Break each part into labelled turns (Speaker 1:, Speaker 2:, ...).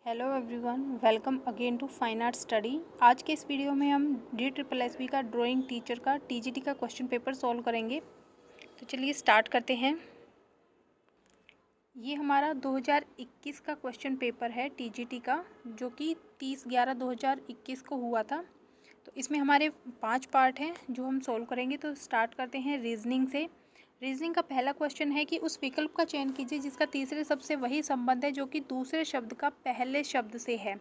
Speaker 1: Hello everyone, welcome again to fine art study. आज के इस वीडियो में हम DSSB का ड्राइंग टीचर का TGT का क्वेश्चन पेपर सॉल्व करेंगे। तो चलिए स्टार्ट करते हैं। ये हमारा 2021 का क्वेश्चन पेपर है TGT का, जो कि 30/11/2021 को हुआ था। तो इसमें हमारे 5 पार्ट हैं जो हम सॉल्व करेंगे। तो स्टार्ट करते हैं रीजनिंग से। रीजनिंग का पहला क्वेश्चन है कि उस विकल्प का चयन कीजिए जिसका तीसरे शब्द से वही संबंध है जो कि दूसरे शब्द का पहले शब्द से है।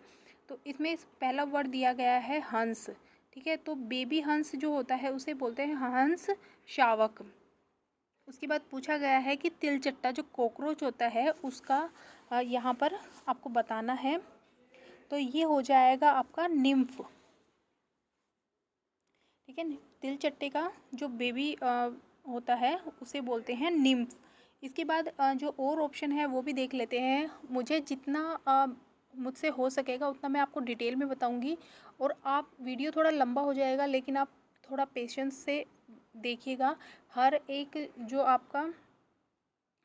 Speaker 1: तो इसमें पहला वर्ड दिया गया है हंस। ठीक है, तो बेबी हंस जो होता है उसे बोलते हैं हंस शावक। उसके बाद पूछा गया है कि तिलचट्टा जो कॉकरोच होता है उसका यहाँ पर आपको बताना है। तो ये हो जाएगा आपका निम्फ। ठीक है, तिलचट्टे का जो बेबी होता है उसे बोलते हैं निम्फ। इसके बाद जो और ऑप्शन है वो भी देख लेते हैं। मुझे जितना मुझसे हो सकेगा उतना मैं आपको डिटेल में बताऊंगी, और आप वीडियो थोड़ा लंबा हो जाएगा लेकिन आप थोड़ा पेशेंस से देखिएगा। हर एक जो आपका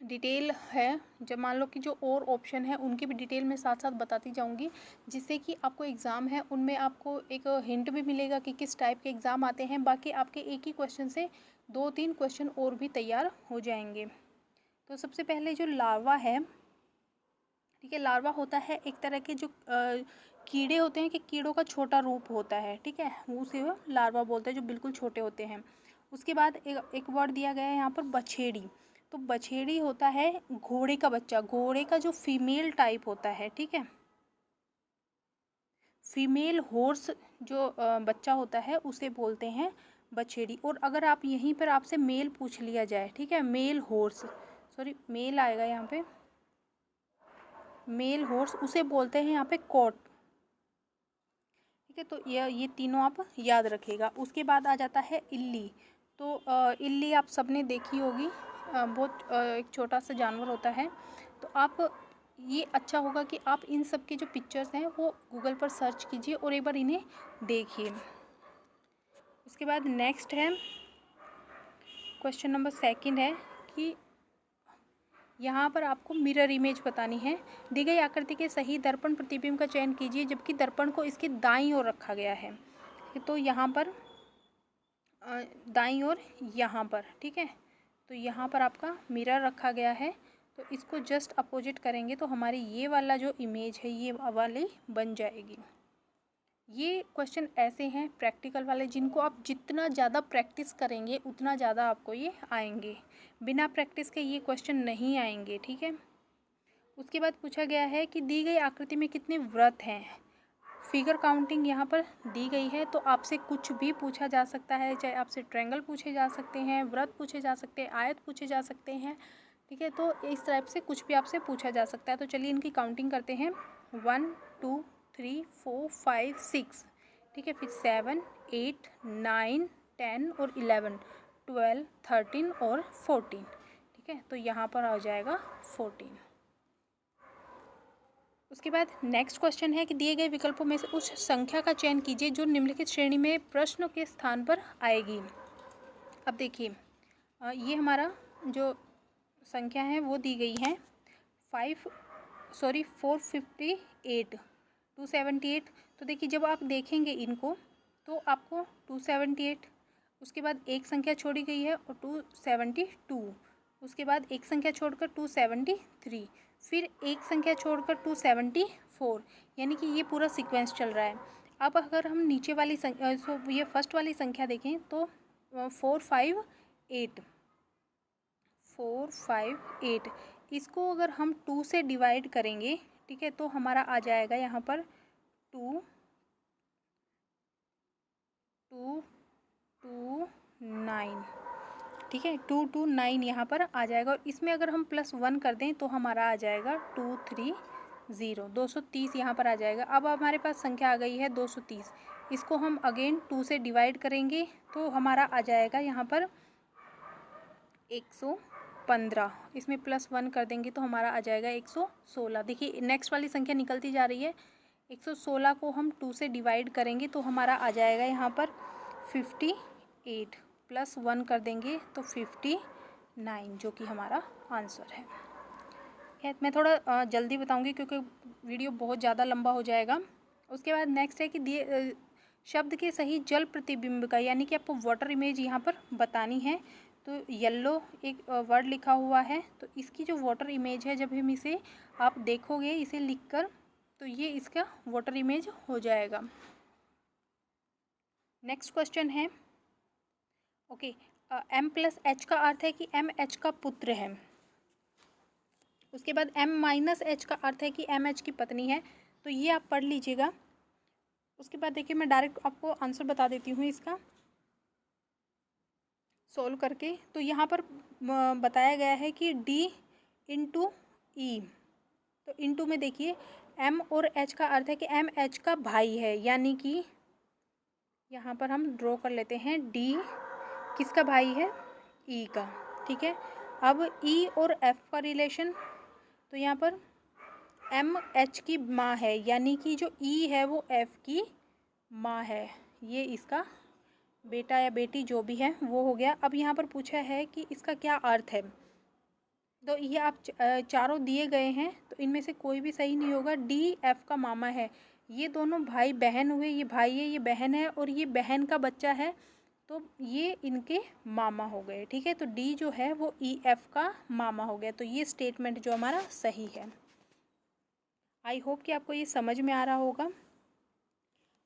Speaker 1: डिटेल है, जब मान लो कि जो और ऑप्शन है उनकी भी डिटेल में साथ साथ बताती जाऊंगी, जिससे कि आपको एग्ज़ाम है उनमें आपको एक हिंट भी मिलेगा कि किस टाइप के एग्ज़ाम आते हैं। बाकी आपके एक ही क्वेश्चन से 2-3 क्वेश्चन और भी तैयार हो जाएंगे। तो सबसे पहले जो लार्वा है, ठीक है, लार्वा होता है एक तरह के जो कीड़े होते हैं कि कीड़ों का छोटा रूप होता है। ठीक है, वो उसे लार्वा बोलते हैं, जो बिल्कुल छोटे होते हैं। उसके बाद एक वर्ड दिया गया है यहाँ पर बछेड़ी। तो बछेड़ी होता है घोड़े का बच्चा, घोड़े का जो फीमेल टाइप होता है। ठीक है, फीमेल हॉर्स जो बच्चा होता है उसे बोलते हैं बछेड़ी। और अगर आप यहीं पर आपसे मेल पूछ लिया जाए, ठीक है, मेल हॉर्स, सॉरी मेल आएगा यहाँ पे, मेल हॉर्स उसे बोलते हैं यहाँ पे कोट। ठीक है, तो ये तीनों आप याद रखिएगा। उसके बाद आ जाता है इल्ली। तो इल्ली आप सबने देखी होगी, बहुत एक छोटा सा जानवर होता है। तो आप ये अच्छा होगा कि आप इन सब के जो पिक्चर्स हैं वो गूगल पर सर्च कीजिए और एक बार इन्हें देखिए। उसके बाद नेक्स्ट है क्वेश्चन नंबर 2 है कि यहाँ पर आपको मिरर इमेज बतानी है। दी गई आकृति के सही दर्पण प्रतिबिंब का चयन कीजिए जबकि दर्पण को इसके दाईं ओर रखा गया है। तो यहाँ पर दाईं ओर यहाँ पर, ठीक है, तो यहाँ पर आपका मिरर रखा गया है। तो इसको जस्ट अपोजिट करेंगे तो हमारी ये वाला जो इमेज है ये वाली बन जाएगी। ये क्वेश्चन ऐसे हैं प्रैक्टिकल वाले जिनको आप जितना ज़्यादा प्रैक्टिस करेंगे उतना ज़्यादा आपको ये आएंगे। बिना प्रैक्टिस के ये क्वेश्चन नहीं आएंगे। ठीक है, उसके बाद पूछा गया है कि दी गई आकृति में कितने वृत्त हैं। फिगर काउंटिंग यहाँ पर दी गई है। तो आपसे कुछ भी पूछा जा सकता है, चाहे आपसे ट्रायंगल पूछे जा सकते हैं, वृत्त पूछे जा सकते हैं, आयत पूछे जा सकते हैं। ठीक है, तो इस टाइप से कुछ भी आपसे पूछा जा सकता है। तो चलिए इनकी काउंटिंग करते हैं। 1 2 3 4 5 6, ठीक है, फिर 7 8 9 10 और 11 12 13 और 14। ठीक है, तो यहाँ पर आ जाएगा 14। उसके बाद नेक्स्ट क्वेश्चन है कि दिए गए विकल्पों में से उस संख्या का चयन कीजिए जो निम्नलिखित श्रेणी में प्रश्न के स्थान पर आएगी। अब देखिए, ये हमारा जो संख्या है वो दी गई है 458 278। तो देखिए जब आप देखेंगे इनको तो आपको 278, उसके बाद एक संख्या छोड़ी गई है और 272, उसके बाद एक संख्या छोड़कर 273, फिर एक संख्या छोड़कर 274, यानी कि ये पूरा सीक्वेंस चल रहा है। अब अगर हम नीचे वाली संख्या, ये फर्स्ट वाली संख्या देखें तो 458, इसको अगर हम 2 से डिवाइड करेंगे, ठीक है, तो हमारा आ जाएगा यहाँ पर 2 2 2 9। ठीक है, 229 यहाँ पर आ जाएगा। और इसमें अगर हम +1 कर दें तो हमारा आ जाएगा 230, 230 यहाँ पर आ जाएगा। अब हमारे पास संख्या आ गई है 230। इसको हम अगेन 2 से डिवाइड करेंगे तो हमारा आ जाएगा यहाँ पर 115। इसमें +1 कर देंगे तो हमारा आ जाएगा 116। देखिए नेक्स्ट वाली संख्या निकलती जा रही है। 116 को हम 2 से डिवाइड करेंगे तो हमारा आ जाएगा यहाँ पर 58, +1 कर देंगे तो 59, जो कि हमारा आंसर है। है। मैं थोड़ा जल्दी बताऊंगी क्योंकि वीडियो बहुत ज़्यादा लंबा हो जाएगा। उसके बाद नेक्स्ट है कि दिए शब्द के सही जल प्रतिबिंब का, यानी कि आपको वाटर इमेज यहाँ पर बतानी है। तो येलो एक वर्ड लिखा हुआ है, तो इसकी जो वाटर इमेज है, जब हम इसे आप देखोगे इसे लिखकर, तो ये इसका वाटर इमेज हो जाएगा। नेक्स्ट क्वेश्चन है, ओके, M+H का अर्थ है कि MH का पुत्र है। उसके बाद M-H का अर्थ है कि MH की पत्नी है। तो ये आप पढ़ लीजिएगा। उसके बाद देखिए मैं डायरेक्ट आपको आंसर बता देती हूँ इसका सोल्व करके। तो यहाँ पर बताया गया है कि D/E। तो इंटू में देखिए M और H का अर्थ है कि MH का भाई है, यानी कि यहाँ पर हम ड्रॉ कर लेते हैं D किसका भाई है, E का। ठीक है, अब E और F का रिलेशन, तो यहाँ पर MH की माँ है, यानी कि जो E है वो F की माँ है। ये इसका बेटा या बेटी जो भी है वो हो गया। अब यहाँ पर पूछा है कि इसका क्या अर्थ है। तो ये आप चारों दिए गए हैं, तो इनमें से कोई भी सही नहीं होगा। D F का मामा है। ये दोनों भाई बहन हुए, ये भाई है ये बहन है, और ये बहन का बच्चा है, तो ये इनके मामा हो गए। ठीक है, तो D जो है वो EF का मामा हो गया। तो ये स्टेटमेंट जो हमारा सही है। आई होप कि आपको ये समझ में आ रहा होगा।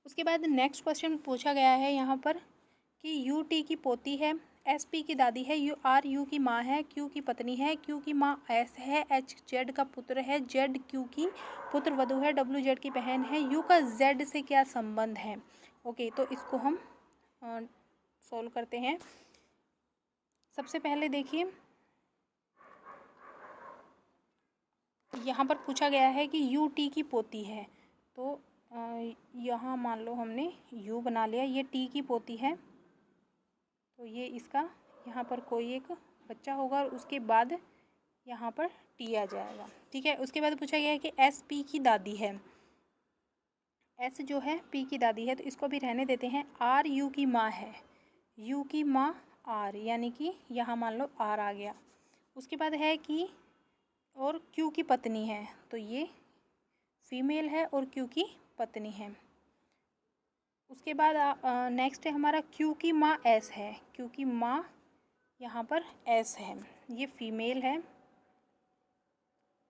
Speaker 1: उसके बाद नेक्स्ट क्वेश्चन पूछा गया है यहाँ पर कि UT की पोती है, SP की दादी है, RU की माँ है, Q की पत्नी है, Q की माँ S है, H Z का पुत्र है, Z Q की पुत्र वधू है, W Z की बहन है, U का Z से क्या संबंध है। ओके, तो इसको हम सॉल्व करते हैं। सबसे पहले देखिए यहाँ पर पूछा गया है कि UT की पोती है, तो यहाँ मान लो हमने U बना लिया, ये T की पोती है, तो ये इसका यहाँ पर कोई एक बच्चा होगा और उसके बाद यहाँ पर T आ जाएगा। ठीक है, उसके बाद पूछा गया है कि S P की दादी है, S जो है P की दादी है, तो इसको भी रहने देते हैं। R U की माँ है, U की माँ R, यानी कि यहाँ मान लो R आ गया। उसके बाद है कि और Q की पत्नी है, तो ये फीमेल है और Q की पत्नी है। उसके बाद नेक्स्ट है हमारा Q की माँ S है, Q की माँ यहाँ पर S है, ये फीमेल है।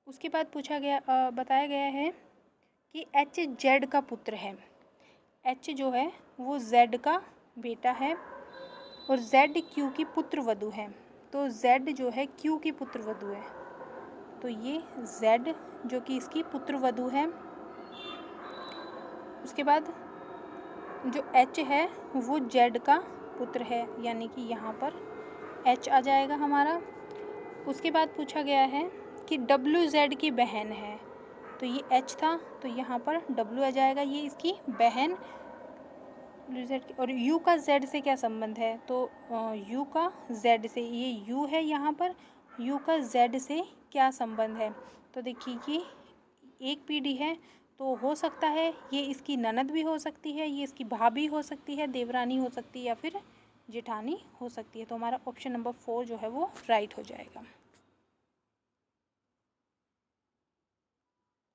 Speaker 1: उसके बाद पूछा गया बताया गया है कि H Z का पुत्र है, H जो है वो Z का बेटा है और Z Q की पुत्र वधू है, तो Z जो है Q की पुत्र वधू है, तो ये Z जो कि इसकी पुत्र वधू है। उसके बाद जो H है वो Z का पुत्र है, यानी कि यहाँ पर H आ जाएगा हमारा। उसके बाद पूछा गया है कि W Z की बहन है, तो ये H था, तो यहाँ पर W आ जाएगा, ये इसकी बहन Z की। और U का Z से क्या संबंध है, तो U का Z से, ये U है यहाँ पर, U का Z से क्या संबंध है। तो देखिए कि एक पीढ़ी है, तो हो सकता है ये इसकी ननद भी हो सकती है, ये इसकी भाभी हो सकती है, देवरानी हो सकती है, या फिर जेठानी हो सकती है। तो हमारा ऑप्शन नंबर 4 जो है वो राइट हो जाएगा।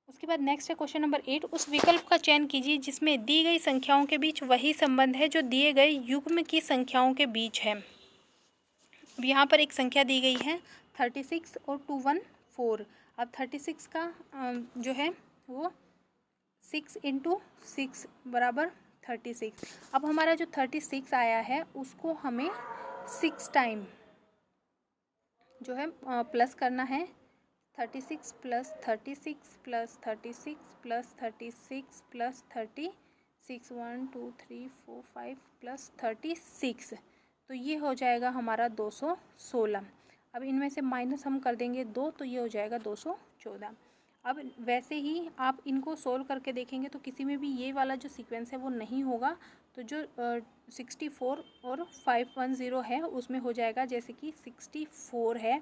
Speaker 1: उसके बाद नेक्स्ट है क्वेश्चन नंबर 8, उस विकल्प का चयन कीजिए जिसमें दी गई संख्याओं के बीच वही संबंध है जो दिए गए युग्म की संख्याओं के बीच है। अब यहाँ पर एक संख्या दी गई है 36 और 214। अब 36 का जो है वो 6 × 6 बराबर 36। अब हमारा जो 36 आया है उसको हमें 6 टाइम जो है प्लस करना है। 36 + 36 + 36 + 36 + 36 1 2 3 4 5 + 36, तो ये हो जाएगा हमारा 216। अब इनमें से माइनस हम कर देंगे 2, तो ये हो जाएगा 214। अब वैसे ही आप इनको सोल्व करके देखेंगे तो किसी में भी ये वाला जो सीक्वेंस है वो नहीं होगा, तो जो 64 और 510 है उसमें हो जाएगा। जैसे कि 64 है,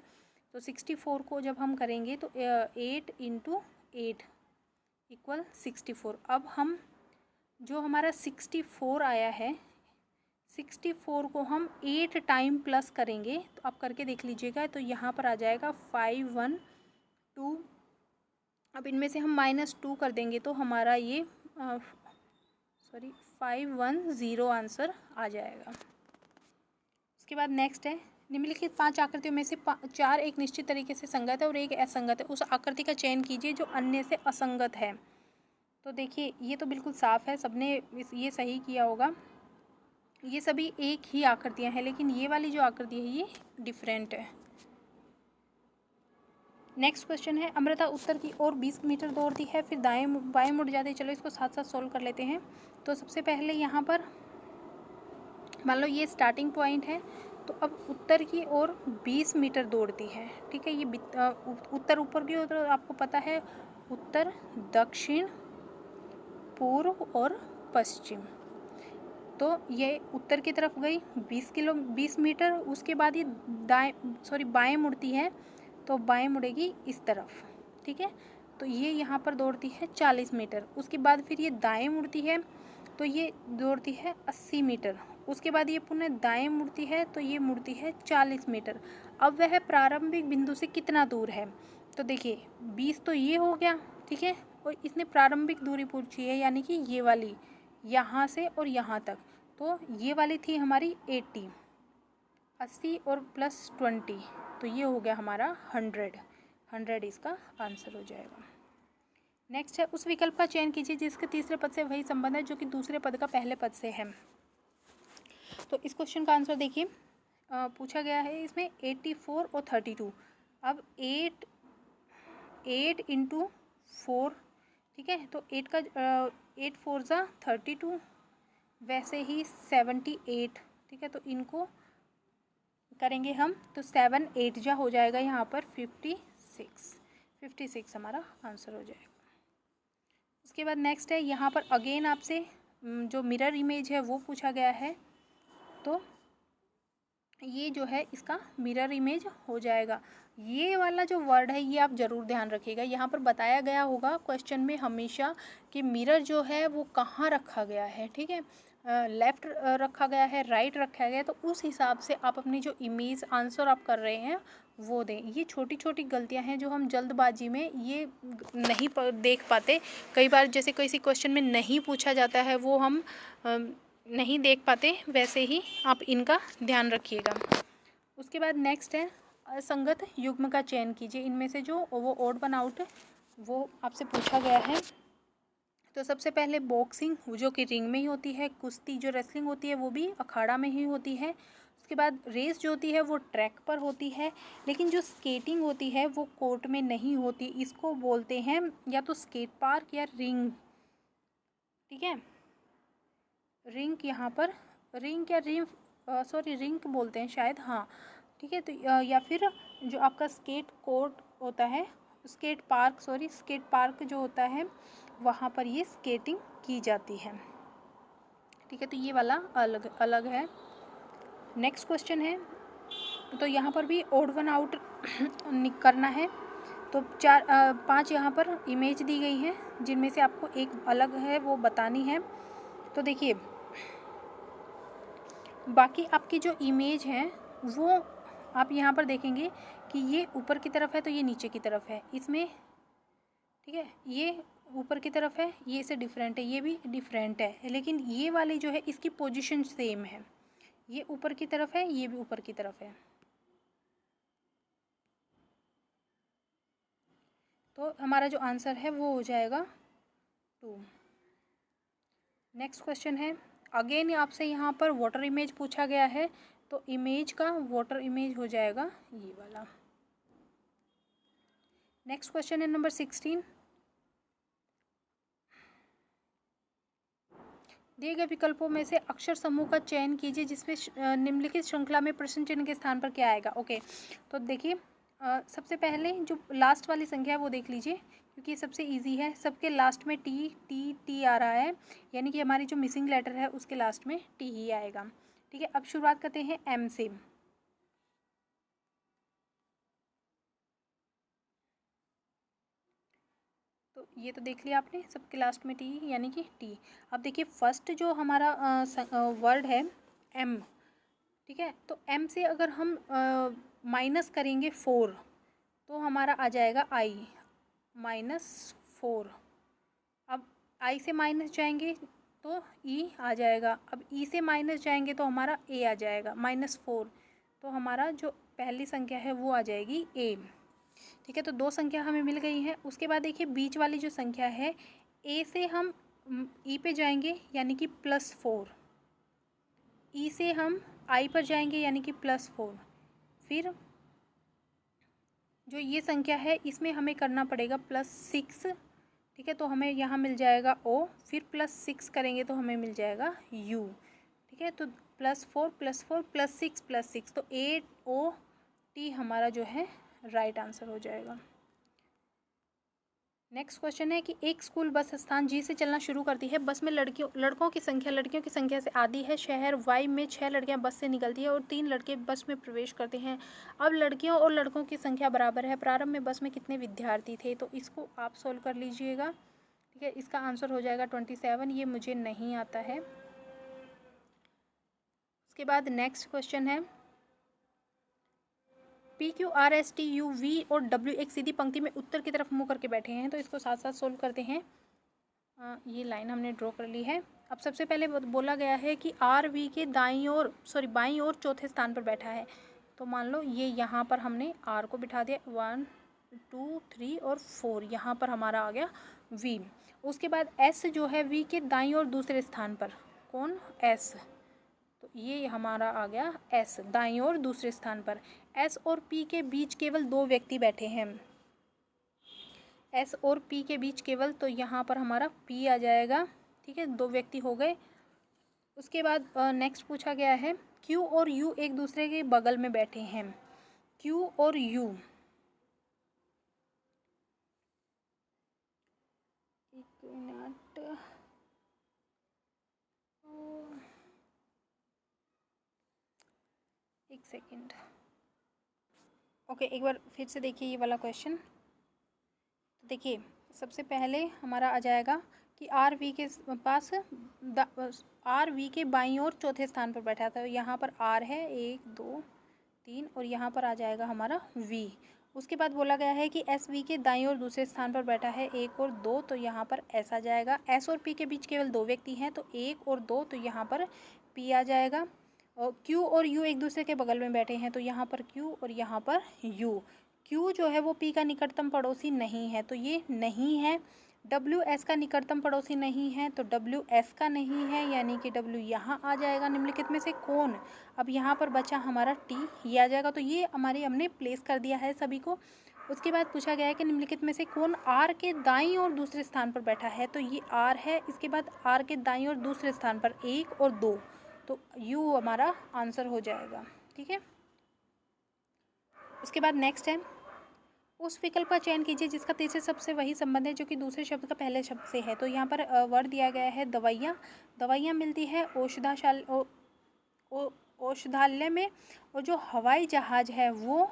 Speaker 1: तो 64 को जब हम करेंगे तो 8 × 8 = 64। अब हम जो हमारा 64 आया है, 64 को हम 8 टाइम प्लस करेंगे, तो आप करके देख लीजिएगा। तो यहाँ पर आ जाएगा 512 अब इनमें से हम -2 कर देंगे तो हमारा ये 510 आंसर आ जाएगा। उसके बाद नेक्स्ट है, निम्नलिखित 5 आकृतियों में से 4 एक निश्चित तरीके से संगत है और एक असंगत है, उस आकृति का चयन कीजिए जो अन्य से असंगत है। तो देखिए ये तो बिल्कुल साफ है, सबने ये सही किया होगा। ये सभी एक ही आकृतियां हैं, लेकिन ये वाली जो आकृति है ये डिफरेंट है। नेक्स्ट क्वेश्चन है, अमृता उत्तर की ओर 20 मीटर दौड़ती है, फिर दाएं बाएं मुड़ जाती है। चलो इसको साथ साथ सोल्व कर लेते हैं। तो सबसे पहले यहाँ पर मान लो ये स्टार्टिंग पॉइंट है, तो अब उत्तर की ओर 20 मीटर दौड़ती है। ठीक है, ये उत्तर ऊपर की ओर, आपको पता है उत्तर, दक्षिण, पूर्व और पश्चिम। तो ये उत्तर की तरफ गई 20 मीटर। उसके बाद ये बाएं मुड़ती है, तो बाएं मुड़ेगी इस तरफ। ठीक है, तो ये यहाँ पर दौड़ती है 40 मीटर। उसके बाद फिर ये दाएं मुड़ती है, तो ये दौड़ती है 80 मीटर। उसके बाद ये पुनः दाएं मुड़ती है, तो ये मुड़ती है 40 मीटर। अब वह प्रारंभिक बिंदु से कितना दूर है? तो देखिए 20 तो ये हो गया, ठीक है, और इसने प्रारंभिक दूरी पूछी है, यानी कि ये वाली यहाँ से और यहाँ तक। तो ये वाली थी हमारी 80 और +20, तो ये हो गया हमारा 100 इसका आंसर हो जाएगा। नेक्स्ट है, उस विकल्प का चयन कीजिए जिसके तीसरे पद से वही संबंध है जो कि दूसरे पद का पहले पद से है। तो इस क्वेश्चन का आंसर देखिए, पूछा गया है इसमें 84 और 32। अब 8 × 4, ठीक है, तो 8 4 ज़ा 32, वैसे ही 78, ठीक है, तो इनको करेंगे हम, तो 7 8 जा हो जाएगा यहाँ पर 56 हमारा आंसर हो जाएगा। उसके बाद नेक्स्ट है, यहाँ पर अगेन आपसे जो मिरर इमेज है वो पूछा गया है। तो ये जो है इसका मिरर इमेज हो जाएगा। ये वाला जो वर्ड है ये आप ज़रूर ध्यान रखिएगा। यहाँ पर बताया गया होगा क्वेश्चन में हमेशा कि मिरर जो है वो कहाँ रखा गया है। ठीक है, लेफ़्ट रखा गया है, राइट रखा गया है, तो उस हिसाब से आप अपनी जो इमेज आंसर आप कर रहे हैं वो दें। ये छोटी छोटी गलतियां हैं जो हम जल्दबाजी में ये नहीं देख पाते। कई बार जैसे किसी क्वेश्चन में नहीं पूछा जाता है वो हम नहीं देख पाते, वैसे ही आप इनका ध्यान रखिएगा। उसके बाद नेक्स्ट है, असंगत युग्म का चयन कीजिए। इनमें से जो वो ओड वन आउट वो आपसे पूछा गया है। तो सबसे पहले बॉक्सिंग जो कि रिंग में ही होती है, कुश्ती जो रेसलिंग होती है वो भी अखाड़ा में ही होती है। उसके बाद रेस जो होती है वो ट्रैक पर होती है, लेकिन जो स्केटिंग होती है वो कोर्ट में नहीं होती। इसको बोलते हैं या तो स्केट पार्क या रिंग। ठीक है, रिंग यहाँ पर रिंग या रिंग बोलते हैं शायद, हाँ ठीक है। तो या फिर जो आपका स्केट कोर्ट होता है, स्केट पार्क जो होता है वहाँ पर ये स्केटिंग की जाती है। ठीक है, तो ये वाला अलग अलग है। नेक्स्ट क्वेश्चन है, तो यहाँ पर भी ओड वन आउट करना है। तो 5 यहाँ पर इमेज दी गई हैं जिनमें से आपको एक अलग है वो बतानी है। तो देखिए बाकी आपकी जो इमेज है वो आप यहाँ पर देखेंगे कि ये ऊपर की तरफ है तो ये नीचे की तरफ है इसमें। ठीक है, ये ऊपर की तरफ है, ये से डिफरेंट है, ये भी डिफरेंट है, लेकिन ये वाली जो है इसकी पोजीशन सेम है। ये ऊपर की तरफ है, ये भी ऊपर की तरफ है। तो हमारा जो आंसर है वो हो जाएगा 2। नेक्स्ट क्वेश्चन है, अगेन आपसे यहाँ पर वाटर इमेज पूछा गया है। तो इमेज का वाटर इमेज हो जाएगा ये वाला। नेक्स्ट क्वेश्चन है नंबर 16। दिए गए विकल्पों में से अक्षर समूह का चयन कीजिए जिसमें निम्नलिखित श्रृंखला में प्रश्न चिन्ह के स्थान पर क्या आएगा। ओके, तो देखिए सबसे पहले जो लास्ट वाली संख्या है वो देख लीजिए क्योंकि सबसे इजी है। सबके लास्ट में टी आ रहा है, यानी कि हमारी जो मिसिंग लेटर है उसके लास्ट में टी ही आएगा। ठीक है, अब शुरुआत करते हैं एम से। तो ये तो देख लिया आपने, सबके लास्ट में टी यानी कि टी। अब देखिए फर्स्ट जो हमारा वर्ड है एम, ठीक है, तो एम से अगर हम माइनस करेंगे 4 तो हमारा आ जाएगा आई। -4। अब I से माइनस जाएंगे तो E आ जाएगा। अब E से माइनस जाएंगे तो हमारा A आ जाएगा -4। तो हमारा जो पहली संख्या है वो आ जाएगी A। ठीक है, तो 2 संख्या हमें मिल गई हैं। उसके बाद देखिए बीच वाली जो संख्या है A से हम E पे जाएंगे यानी कि +4, E से हम I पर जाएंगे यानी कि +4। फिर जो ये संख्या है इसमें हमें करना पड़ेगा +6। ठीक है, तो हमें यहाँ मिल जाएगा O, फिर +6 करेंगे तो हमें मिल जाएगा U। ठीक है, तो +4 +4 +6 +6, तो AOT हमारा जो है राइट आंसर हो जाएगा। नेक्स्ट क्वेश्चन है कि एक स्कूल बस स्थान G से चलना शुरू करती है। बस में लड़कों की संख्या से आधी है। शहर Y में 6 लड़कियां बस से निकलती है और 3 लड़के बस में प्रवेश करते हैं। अब लड़कियों और लड़कों की संख्या बराबर है। प्रारंभ में बस में कितने विद्यार्थी थे? तो इसको आप सोल्व कर लीजिएगा। ठीक है, इसका आंसर हो जाएगा 27। ये मुझे नहीं आता है। उसके बाद नेक्स्ट क्वेश्चन है PQRSTUV और W एक सीधी पंक्ति में उत्तर की तरफ मुँह करके बैठे हैं, तो इसको साथ साथ सोल्व करते हैं। ये लाइन हमने ड्रॉ कर ली है। अब सबसे पहले बोला गया है कि RV के बाईं ओर चौथे स्थान पर बैठा है। तो मान लो ये यहाँ पर हमने R को बिठा दिया, 1 2 3 और 4, यहाँ पर हमारा आ गया V। उसके बाद S जो है V के दाईं ओर दूसरे स्थान पर, कौन? S। तो ये हमारा आ गया S दाईं ओर दूसरे स्थान पर। S और P के बीच केवल 2 व्यक्ति बैठे हैं। S और P के बीच केवल, तो यहाँ पर हमारा P आ जाएगा। ठीक है, 2 व्यक्ति हो गए। उसके बाद नेक्स्ट पूछा गया है Q और U एक दूसरे के बगल में बैठे हैं। Q और U, एक मिनट, एक सेकेंड। ओके, एक बार फिर से देखिए ये वाला क्वेश्चन। देखिए सबसे पहले हमारा आ जाएगा कि RV के पास RV के बाईं ओर चौथे स्थान पर बैठा था। यहाँ पर R है 1 2 3 और यहाँ पर आ जाएगा हमारा V। उसके बाद बोला गया है कि SV के दाईं ओर दूसरे स्थान पर बैठा है 1 और 2, तो यहाँ पर S आ जाएगा। S और P के बीच केवल 2 व्यक्ति हैं, तो 1 और 2, तो यहाँ पर P आ जाएगा। और Q और U एक दूसरे के बगल में बैठे हैं, तो यहाँ पर Q और यहाँ पर U। Q जो है वो P का निकटतम पड़ोसी नहीं है, तो ये नहीं है। W S का निकटतम पड़ोसी नहीं है, तो W S का नहीं है, यानी कि W यहाँ आ जाएगा। निम्नलिखित में से कौन? अब यहाँ पर बचा हमारा T, ये आ जाएगा। तो ये हमने प्लेस कर दिया है सभी को। उसके बाद पूछा गया है कि निम्नलिखित में से कौन R के दाईं ओर दूसरे स्थान पर बैठा है? तो ये R है। इसके बाद R के दाईं ओर दूसरे स्थान पर 1 और 2, तो U हमारा आंसर हो जाएगा। ठीक है, उसके बाद नेक्स्ट है उस विकल्प का चयन कीजिए जिसका तीसरे शब्द से वही संबंध है जो कि दूसरे शब्द का पहले शब्द से है। तो यहाँ पर वर्ड दिया गया है दवाइयाँ। दवाइयाँ मिलती है औषधालय में, और जो हवाई जहाज़ है वो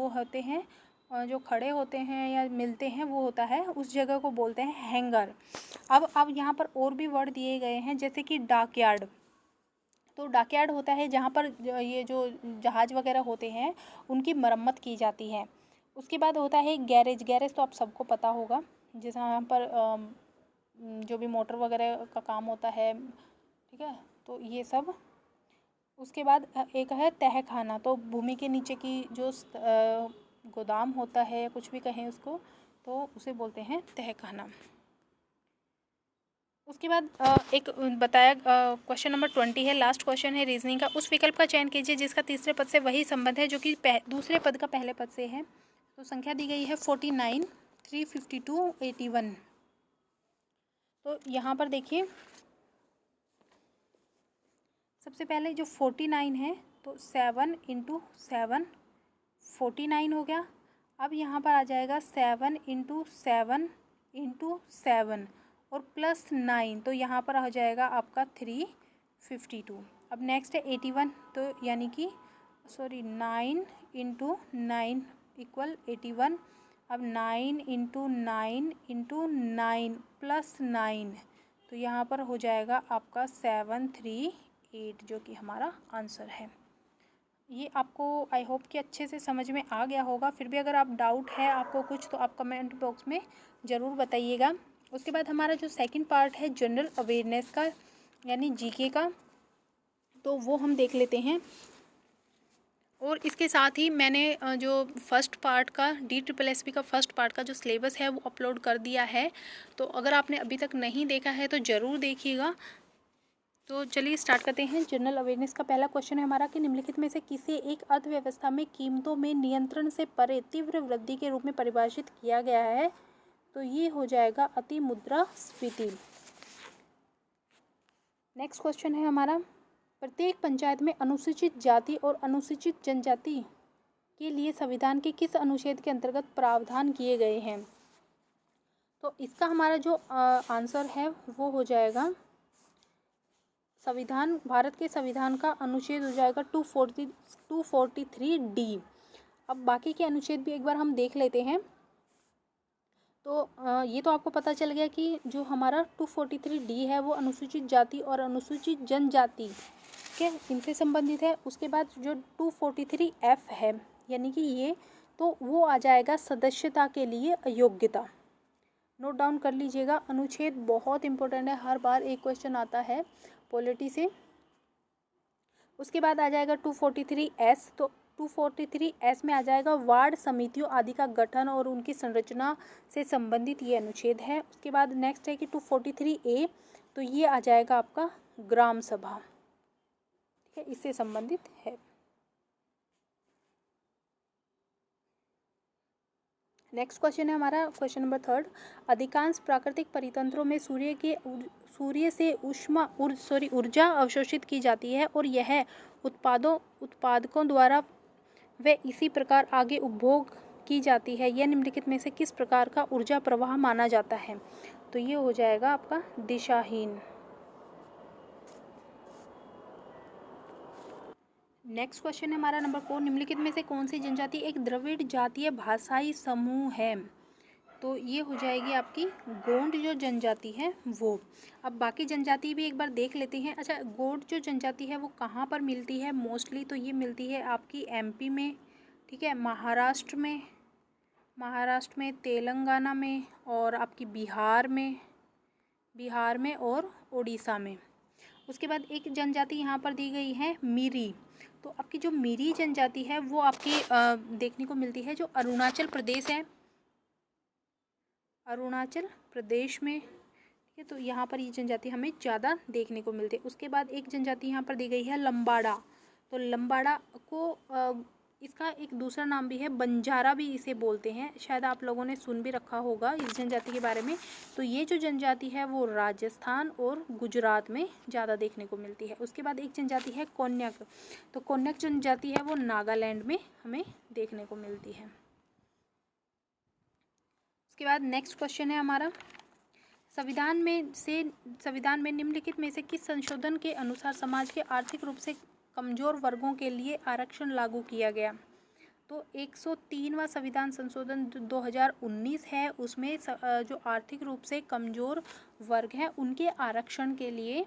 Speaker 1: होते हैं, जो खड़े होते हैं या मिलते हैं, वो होता है, उस जगह को बोलते हैं हैंगर। अब यहाँ पर और भी वर्ड दिए गए हैं, जैसे कि डॉकयार्ड। तो डॉकयार्ड होता है जहाँ पर ये जो जहाज़ वगैरह होते हैं उनकी मरम्मत की जाती है। उसके बाद होता है गैरेज। गैरेज तो आप सबको पता होगा, जहाँ पर जो भी मोटर वगैरह का काम होता है। ठीक है, तो ये सब। उसके बाद एक है तहखाना। तो भूमि के नीचे की जो गोदाम होता है, कुछ भी कहें उसको, तो उसे बोलते हैं तहखाना। उसके बाद एक बताया क्वेश्चन नंबर 20 है, लास्ट क्वेश्चन है रीजनिंग का। उस विकल्प का चयन कीजिए जिसका तीसरे पद से वही संबंध है जो कि दूसरे पद का पहले पद से है। तो संख्या दी गई है 49, 352, 81। तो यहाँ पर देखिए सबसे पहले जो 49 है, तो 7 × 7 49 हो गया। अब यहाँ पर आ जाएगा 7 × 7 × 7 और +9, तो यहाँ पर आ जाएगा आपका 352। अब नेक्स्ट है 81, तो यानी कि 9 × 9 = 81। अब 9 × 9 × 9 +9, तो यहाँ पर हो जाएगा आपका 738, जो कि हमारा आंसर है। ये आपको आई होप कि अच्छे से समझ में आ गया होगा। फिर भी अगर आप डाउट है आपको कुछ, तो आप कमेंट बॉक्स में ज़रूर बताइएगा। उसके बाद हमारा जो सेकंड पार्ट है जनरल अवेयरनेस का, यानी जीके का, तो वो हम देख लेते हैं। और इसके साथ ही मैंने जो फर्स्ट पार्ट का DSSB का फर्स्ट पार्ट का जो सिलेबस है वो अपलोड कर दिया है। तो अगर आपने अभी तक नहीं देखा है तो ज़रूर देखिएगा। तो चलिए स्टार्ट करते हैं। जनरल अवेयरनेस का पहला क्वेश्चन है हमारा कि निम्नलिखित में से किसी एक अर्थव्यवस्था में कीमतों में नियंत्रण से परे तीव्र वृद्धि के रूप में परिभाषित किया गया है? तो ये हो जाएगा अति मुद्रास्फीति। नेक्स्ट क्वेश्चन है हमारा, प्रत्येक पंचायत में अनुसूचित जाति और अनुसूचित जनजाति के लिए संविधान के किस अनुच्छेद के अंतर्गत प्रावधान किए गए हैं? तो इसका हमारा जो आंसर है वो हो जाएगा संविधान, भारत के संविधान का अनुच्छेद हो जाएगा 243D। अब बाकी के अनुच्छेद भी एक बार हम देख लेते हैं। तो ये तो आपको पता चल गया कि जो हमारा 243D है वो अनुसूचित जाति और अनुसूचित जनजाति के इनसे संबंधित है। उसके बाद जो 243F है, यानी कि ये तो वो आ जाएगा सदस्यता के लिए अयोग्यता। नोट डाउन कर लीजिएगा, अनुच्छेद बहुत इंपॉर्टेंट है, हर बार एक क्वेश्चन आता है पॉलिटी से। उसके बाद आ जाएगा 243S। तो 243S में आ जाएगा वार्ड समितियों आदि का गठन और उनकी संरचना से संबंधित ये अनुच्छेद है। उसके बाद नेक्स्ट है कि 243A, तो ये आ जाएगा आपका ग्राम सभा, ठीक है, इससे संबंधित है। नेक्स्ट क्वेश्चन है हमारा क्वेश्चन नंबर थर्ड, अधिकांश प्राकृतिक परितंत्रों में सूर्य से ऊर्जा अवशोषित की जाती है और यह उत्पादकों द्वारा व इसी प्रकार आगे उपभोग की जाती है। यह निम्नलिखित में से किस प्रकार का ऊर्जा प्रवाह माना जाता है? तो ये हो जाएगा आपका दिशाहीन। नेक्स्ट क्वेश्चन है हमारा नंबर 4, निम्नलिखित में से कौन सी जनजाति एक द्रविड़ जातीय भाषाई समूह है? तो ये हो जाएगी आपकी गोंड जो जनजाति है वो। अब बाकी जनजाति भी एक बार देख लेते हैं। अच्छा, गोंड जो जनजाति है वो कहाँ पर मिलती है मोस्टली? तो ये मिलती है आपकी MP में, ठीक है, महाराष्ट्र में, तेलंगाना में और आपकी बिहार में और उड़ीसा में। उसके बाद एक जनजाति यहाँ पर दी गई है मिरी। तो आपकी जो मिरी जनजाति है वो आपकी देखने को मिलती है जो अरुणाचल प्रदेश में, ठीक है। तो यहाँ पर ये जनजाति हमें ज़्यादा देखने को मिलती है। उसके बाद एक जनजाति यहाँ पर दी गई है लंबाड़ा। तो लंबाड़ा को इसका एक दूसरा नाम भी है, बंजारा भी इसे बोलते हैं, शायद आप लोगों ने सुन भी रखा होगा इस जनजाति के बारे में। तो ये जो जनजाति है वो राजस्थान और गुजरात में ज़्यादा देखने को मिलती है। उसके बाद एक जनजाति है कोन्याक। तो कोन्याक जनजाति है वो नागालैंड में हमें देखने को मिलती है। उसके बाद नेक्स्ट क्वेश्चन है हमारा, संविधान में निम्नलिखित में से किस संशोधन के अनुसार समाज के आर्थिक रूप से कमजोर वर्गों के लिए आरक्षण लागू किया गया? तो 103वां संविधान संशोधन 2019 है, उसमें जो आर्थिक रूप से कमजोर वर्ग हैं उनके आरक्षण के लिए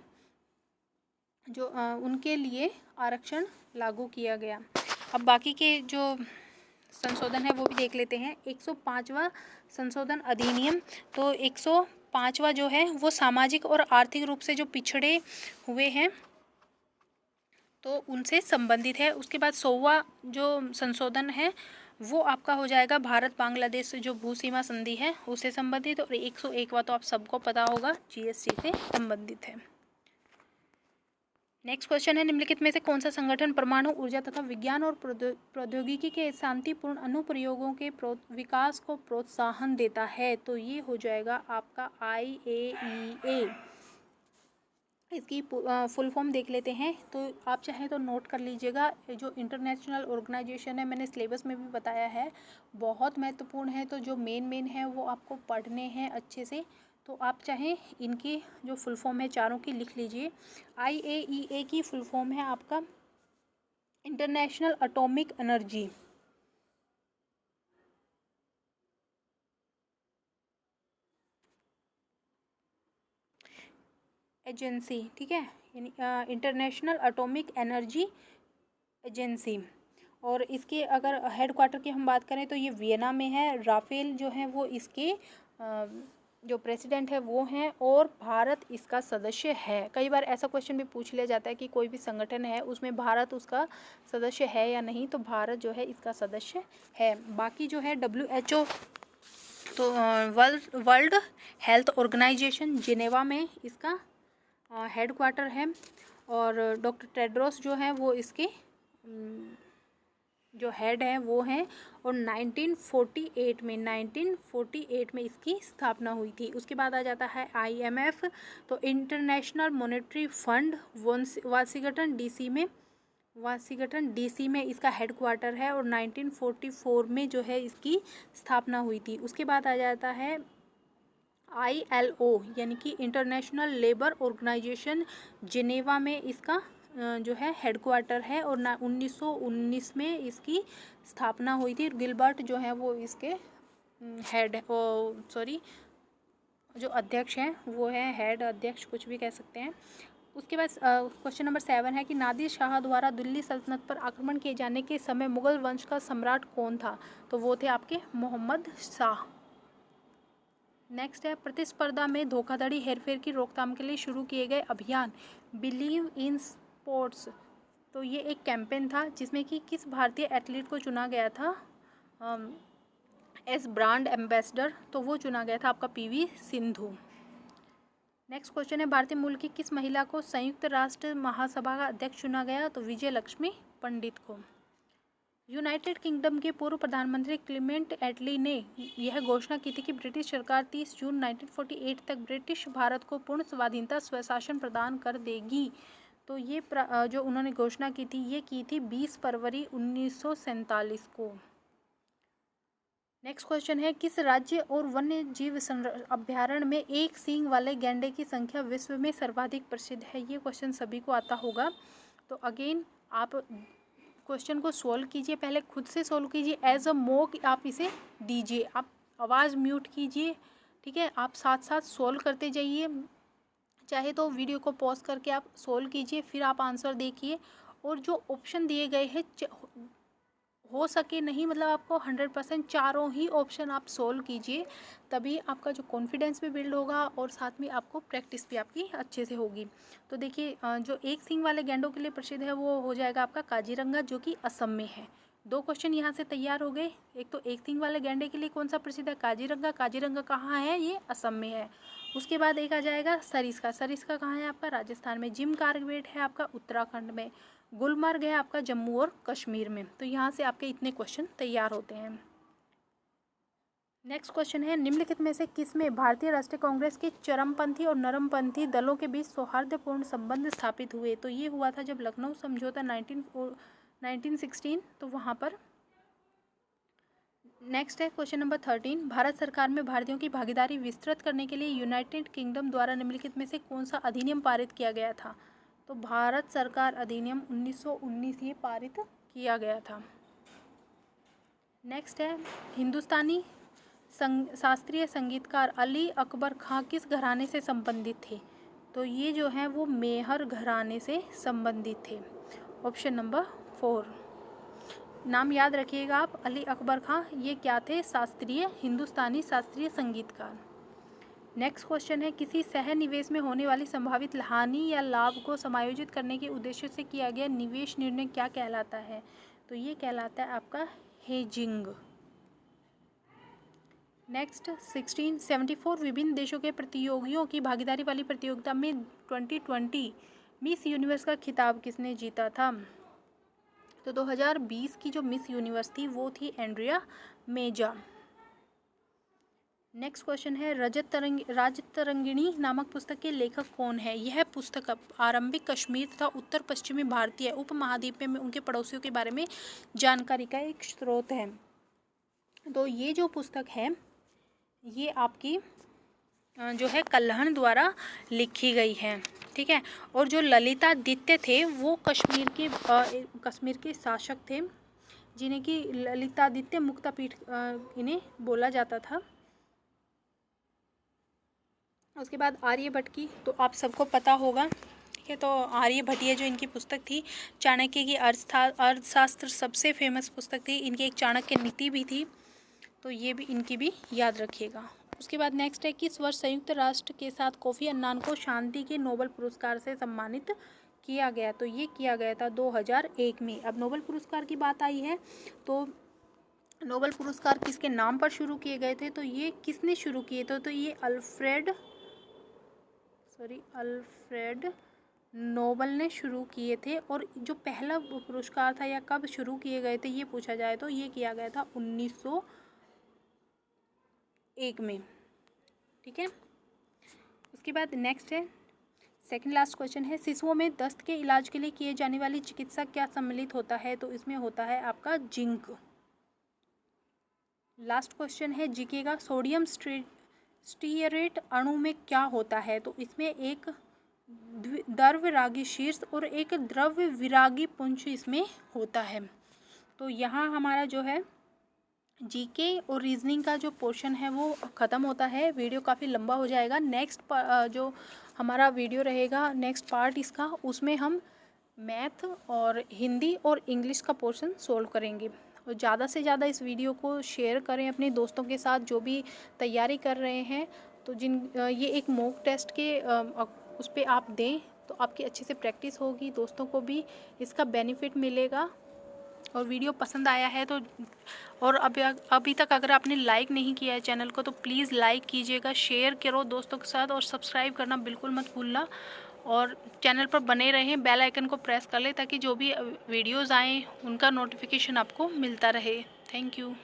Speaker 1: उनके लिए आरक्षण लागू किया गया। अब बाकी के जो संशोधन है वो भी देख लेते हैं। 105वां संशोधन अधिनियम, तो 105वां जो है वो सामाजिक और आर्थिक रूप से जो पिछड़े हुए हैं तो उनसे संबंधित है। उसके बाद 100वां जो संशोधन है वो आपका हो जाएगा भारत बांग्लादेश जो भू सीमा संधि है उससे संबंधित, और 101वां तो आप सबको पता होगा GST से संबंधित है। नेक्स्ट क्वेश्चन है, निम्नलिखित में से कौन सा संगठन परमाणु ऊर्जा तथा विज्ञान और प्रौद्योगिकी के शांतिपूर्ण अनुप्रयोगों के विकास को प्रोत्साहन देता है? तो ये हो जाएगा आपका IAEA। इसकी फुल फॉर्म देख लेते हैं, तो आप चाहें तो नोट कर लीजिएगा। जो इंटरनेशनल ऑर्गेनाइजेशन है, मैंने सिलेबस में भी बताया है, बहुत महत्वपूर्ण है। तो जो मेन है वो आपको पढ़ने हैं अच्छे से। तो आप चाहें इनकी जो फुल फॉर्म है चारों की लिख लीजिए। IAEA की फुल फॉर्म है आपका इंटरनेशनल एटॉमिक एनर्जी एजेंसी, ठीक है, यानी इंटरनेशनल एटॉमिक एनर्जी एजेंसी। और इसके अगर हेड क्वार्टर की हम बात करें तो ये वियना में है। राफेल जो है वो इसके जो प्रेसिडेंट है वो हैं और भारत इसका सदस्य है। कई बार ऐसा क्वेश्चन भी पूछ लिया जाता है कि कोई भी संगठन है उसमें भारत उसका सदस्य है या नहीं, तो भारत जो है इसका सदस्य है। बाकी जो है WHO, तो वर्ल्ड हेल्थ ऑर्गेनाइजेशन जिनेवा में इसका हेड क्वार्टर है। और डॉक्टर टेड्रोस जो है वो इसके जो हेड हैं वो हैं। और 1948 में इसकी स्थापना हुई थी। उसके बाद आ जाता है IMF, तो international monetary fund Washington DC में इसका हेड क्वार्टर है। और 1944 में जो है इसकी स्थापना हुई थी। उसके बाद आ जाता है ILO यानी कि इंटरनेशनल लेबर ऑर्गेनाइजेशन, जिनेवा में इसका जो है हेड क्वार्टर है। और 1919 में इसकी स्थापना हुई थी। गिलबर्ट जो है वो इसके जो अध्यक्ष हैं वो है हेड अध्यक्ष, कुछ भी कह सकते हैं। उसके बाद क्वेश्चन नंबर 7 है कि नादिर शाह द्वारा दिल्ली सल्तनत पर आक्रमण किए जाने के समय मुगल वंश का सम्राट कौन था? तो वो थे आपके मोहम्मद शाह। नेक्स्ट है प्रतिस्पर्धा में धोखाधड़ी हेरफेर की रोकथाम के लिए शुरू किए गए अभियान बिलीव इन स्पोर्ट्स। तो ये एक कैंपेन था जिसमें कि किस भारतीय एथलीट को चुना गया था एज ब्रांड एम्बेसडर? तो वो चुना गया था आपका PV सिंधु। नेक्स्ट क्वेश्चन है भारतीय मूल की किस महिला को संयुक्त राष्ट्र महासभा का अध्यक्ष चुना गया? तो विजय लक्ष्मी पंडित को। यूनाइटेड किंगडम के पूर्व प्रधानमंत्री क्लेमेंट एटली ने यह घोषणा की थी कि ब्रिटिश सरकार 30 जून 1948 तक ब्रिटिश भारत को पूर्ण स्वाधीनता स्वशासन प्रदान कर देगी। तो ये जो उन्होंने घोषणा की थी ये की थी 20 फरवरी 1947 को। नेक्स्ट क्वेश्चन है किस राज्य और वन्य जीव अभ्यारण्य में एक सींग वाले गैंडे की संख्या विश्व में सर्वाधिक प्रसिद्ध है? ये क्वेश्चन सभी को आता होगा। तो अगेन आप क्वेश्चन को सोल्व कीजिए, पहले खुद से सोल्व कीजिए, एज अ मॉक आप इसे दीजिए, आप आवाज़ म्यूट कीजिए, ठीक है। आप साथ साथ सोल्व करते जाइए, चाहे तो वीडियो को पॉज करके आप सोल्व कीजिए, फिर आप आंसर देखिए। और जो ऑप्शन दिए गए हैं हो सके नहीं, मतलब आपको 100% चारों ही ऑप्शन आप सोल्व कीजिए, तभी आपका जो कॉन्फिडेंस भी बिल्ड होगा और साथ में आपको प्रैक्टिस भी आपकी अच्छे से होगी। तो देखिए जो एक सींग वाले गैंडों के लिए प्रसिद्ध है वो हो जाएगा आपका काजीरंगा, जो कि असम में है। 2 क्वेश्चन यहाँ से तैयार हो गए। एक तो एक सींग वाले गैंडे के लिए कौन सा प्रसिद्ध है? काजीरंगा। काजीरंगा कहाँ है? ये असम में है। उसके बाद एक आ जाएगा सरिस्का। सरिस्का कहाँ है? आपका राजस्थान में। जिम कार्बेट है आपका उत्तराखंड में। गुलमर्ग है आपका जम्मू और कश्मीर में। तो यहाँ से आपके इतने क्वेश्चन तैयार होते हैं। नेक्स्ट क्वेश्चन है निम्नलिखित में से किसमें भारतीय राष्ट्रीय कांग्रेस के चरमपंथी और नरमपंथी दलों के बीच सौहार्दपूर्ण संबंध स्थापित हुए? तो ये हुआ था जब लखनऊ समझौता 1916, तो वहाँ पर। नेक्स्ट है क्वेश्चन नंबर 13 भारत सरकार में भारतीयों की भागीदारी विस्तृत करने के लिए यूनाइटेड किंगडम द्वारा निम्नलिखित में से कौन सा अधिनियम पारित किया गया था? तो भारत सरकार अधिनियम 1919 ये पारित किया गया था। नेक्स्ट है हिंदुस्तानी शास्त्रीय संगीतकार अली अकबर खां किस घराने से संबंधित थे? तो ये जो है वो मेहर घराने से संबंधित थे। Option number 4। नाम याद रखिएगा आप, अली अकबर खां ये क्या थे? हिंदुस्तानी शास्त्रीय संगीतकार। नेक्स्ट क्वेश्चन है किसी सह निवेश में होने वाली संभावित हानि या लाभ को समायोजित करने के उद्देश्य से किया गया निवेश निर्णय क्या कहलाता है? तो ये कहलाता है आपका हेजिंग। नेक्स्ट 1674 विभिन्न देशों के प्रतियोगियों की भागीदारी वाली प्रतियोगिता में 2020 मिस यूनिवर्स का खिताब किसने जीता था? तो 2020 की जो मिस यूनिवर्स थी वो थी एंड्रिया मेजा। नेक्स्ट क्वेश्चन है राज तरंगिणी नामक पुस्तक के लेखक कौन है? यह पुस्तक आरंभिक कश्मीर तथा उत्तर पश्चिमी भारतीय उपमहाद्वीप में उनके पड़ोसियों के बारे में जानकारी का एक स्रोत है। तो ये जो पुस्तक है ये आपकी जो है कल्हण द्वारा लिखी गई है, ठीक है। और जो ललितादित्य थे वो कश्मीर के शासक थे, जिन्हें कि ललितादित्य मुक्तापीठ इन्हें बोला जाता था। उसके बाद आर्यभट्ट की तो आप सबको पता होगा, ठीक है। तो आर्य भट्टिया जो इनकी पुस्तक थी, चाणक्य की अर्थशास्त्र सबसे फेमस पुस्तक थी। इनकी एक चाणक्य नीति भी थी, तो ये भी इनकी भी याद रखिएगा। उसके बाद नेक्स्ट है, किस वर्ष संयुक्त राष्ट्र के साथ कोफी अन्नान को शांति के नोबेल पुरस्कार से सम्मानित किया गया? तो ये किया गया था 2001 में। अब नोबेल पुरस्कार की बात आई है तो नोबेल पुरस्कार किसके नाम पर शुरू किए गए थे? तो ये किसने शुरू किए थे? तो ये अल्फ्रेड नोबेल ने शुरू किए थे। और जो पहला पुरस्कार था या कब शुरू किए गए थे ये पूछा जाए तो ये किया गया था 1901 में। ठीक है। उसके बाद नेक्स्ट है, सेकंड लास्ट क्वेश्चन है, शिशुओं में दस्त के इलाज के लिए किए जाने वाली चिकित्सा क्या सम्मिलित होता है? तो इसमें होता है आपका जिंक। लास्ट क्वेश्चन है जीके का, सोडियम स्टीयरेट अणु में क्या होता है? तो इसमें एक द्रव विरागी शीर्ष और एक द्रव विरागी पुंज इसमें होता है। तो यहाँ हमारा जो है जीके और रीजनिंग का जो पोर्शन है वो ख़त्म होता है। वीडियो काफ़ी लंबा हो जाएगा। नेक्स्ट जो हमारा वीडियो रहेगा, नेक्स्ट पार्ट इसका, उसमें हम मैथ और हिंदी और इंग्लिश का पोर्शन सोल्व करेंगे। और ज़्यादा से ज़्यादा इस वीडियो को शेयर करें अपने दोस्तों के साथ जो भी तैयारी कर रहे हैं। तो ये एक मॉक टेस्ट के उस पर आप दें तो आपकी अच्छे से प्रैक्टिस होगी, दोस्तों को भी इसका बेनिफिट मिलेगा। और वीडियो पसंद आया है तो, और अभी तक अगर आपने लाइक नहीं किया है चैनल को तो प्लीज़ लाइक कीजिएगा, शेयर करो दोस्तों के साथ और सब्सक्राइब करना बिल्कुल मत भूलना। और चैनल पर बने रहें, बेल आइकन को प्रेस कर लें ताकि जो भी वीडियोज़ आएँ उनका नोटिफिकेशन आपको मिलता रहे। Thank you.